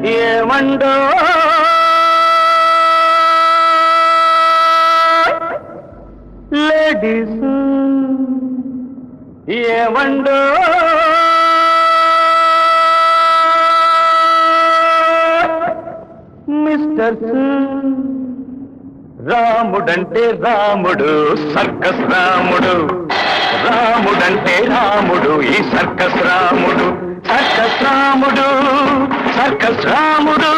ఏమండో లేడీస్ ఏమండో మిస్టర్స్ రాముడంటే రాముడు సర్కస్ రాముడు రాముడంటే రాముడు ఈ సర్కస్ రాముడు సర్కస్ రాముడు సర్కస్ రాముడు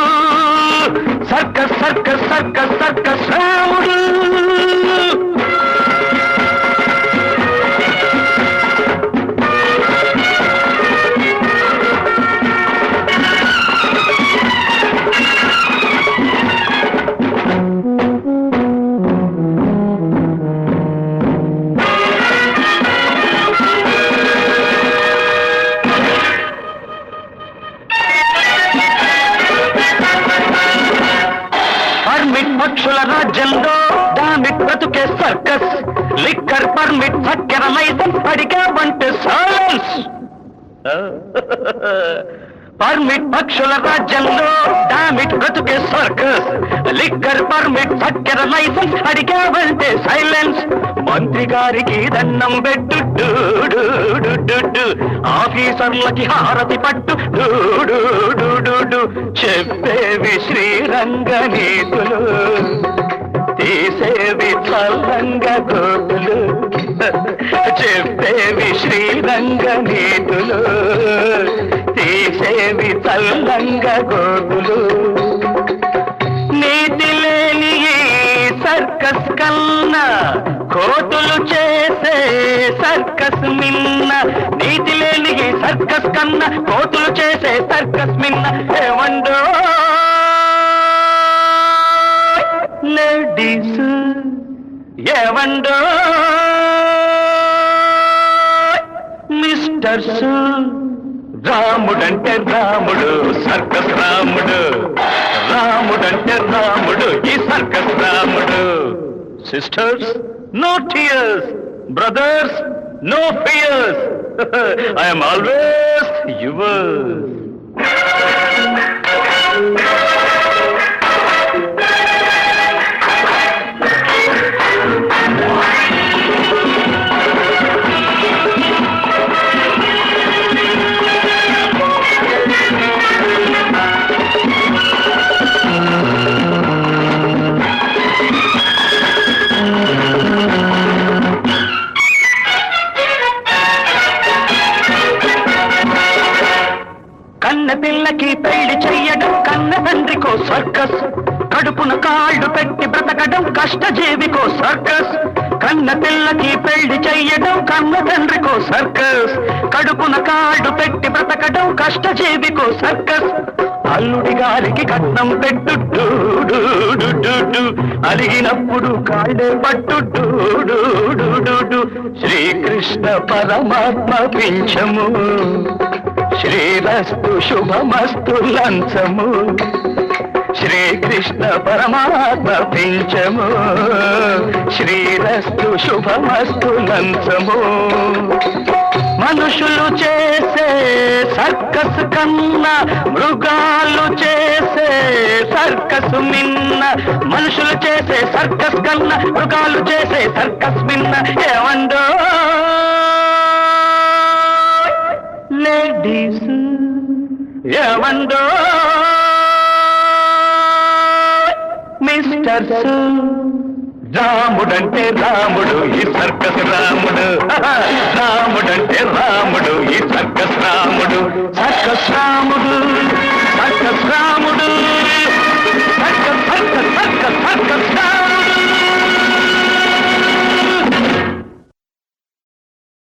సర్కస్ సర్కస్ సర్కస్ సర్కస్ రాముడు పక్షుల రాజ్యంలో డామిట్ బ్రతుకే సర్కస్ లిక్కర్ పర్మిట్ చక్కెర లైసెన్స్ అడిగావంటే సైలెన్స్ పర్మిట్ పక్షుల రాజ్యంలో డామిట్ బ్రతుకే సర్కస్ లిక్కర్ పర్మిట్ చక్కెర లైసెన్స్ అడిగావంటే సైలెన్స్ మంత్రి గారికి దండం పెట్టు ఆఫీసర్లకి హారతి పట్టు చెప్పేవి శ్రీరంగ నీతులు తీసేవి చల్లంగ గోతులు చెప్పేవి శ్రీరంగ నీతులు తీసేవి చల్లంగ గోతులు నీతి లేని సర్కస్ కన్నా కోతులు చేసే సర్కస్ మిన్న నీతి లేని సర్కస్ కన్నా కోతులు చేసే సర్కస్ మిన్న ఏమండో లేడీస్ ఏమండో మిస్టర్స్ రాముడంటే రాముడు సర్కస్ రాముడు రాముడంటే రాముడు ఈ circus Ramudu sisters no tears brothers no fears I am always yours. కన్న పిల్లకి పెళ్లి చెయ్యడం కన్న తండ్రికో సర్కస్ కడుపున కాళ్ళు పెట్టి బ్రతకడం కష్టజీవికో సర్కస్ కన్న పిల్లకి పెళ్లి చెయ్యడం కన్న తండ్రికో సర్కస్ కడుపున కాళ్ళు పెట్టి బ్రతకడం కష్టజీవికో సర్కస్ అల్లుడి గారికి కట్నం పెట్టు అలిగినప్పుడు కాళ్ళే పట్టు శ్రీకృష్ణ పరమాత్మ పింఛము శ్రీరస్తు శుభమస్తు లంచము శ్రీకృష్ణ పరమాత్మ పింఛము శ్రీరస్తు శుభమస్తు లంచము మనుషులు చేసే సర్కస్ కన్నా మృగాలు చేసే సర్కస్ మిన్న మనుషులు చేసే సర్కస్ కన్నా మృగాలు చేసే సర్కస్ మిన్న ఏమండో లేడీస్ ఏమండో మిస్టర్స్ రాముడంటే రాముడు ఈ సర్కస్ రాముడు రాముడంటే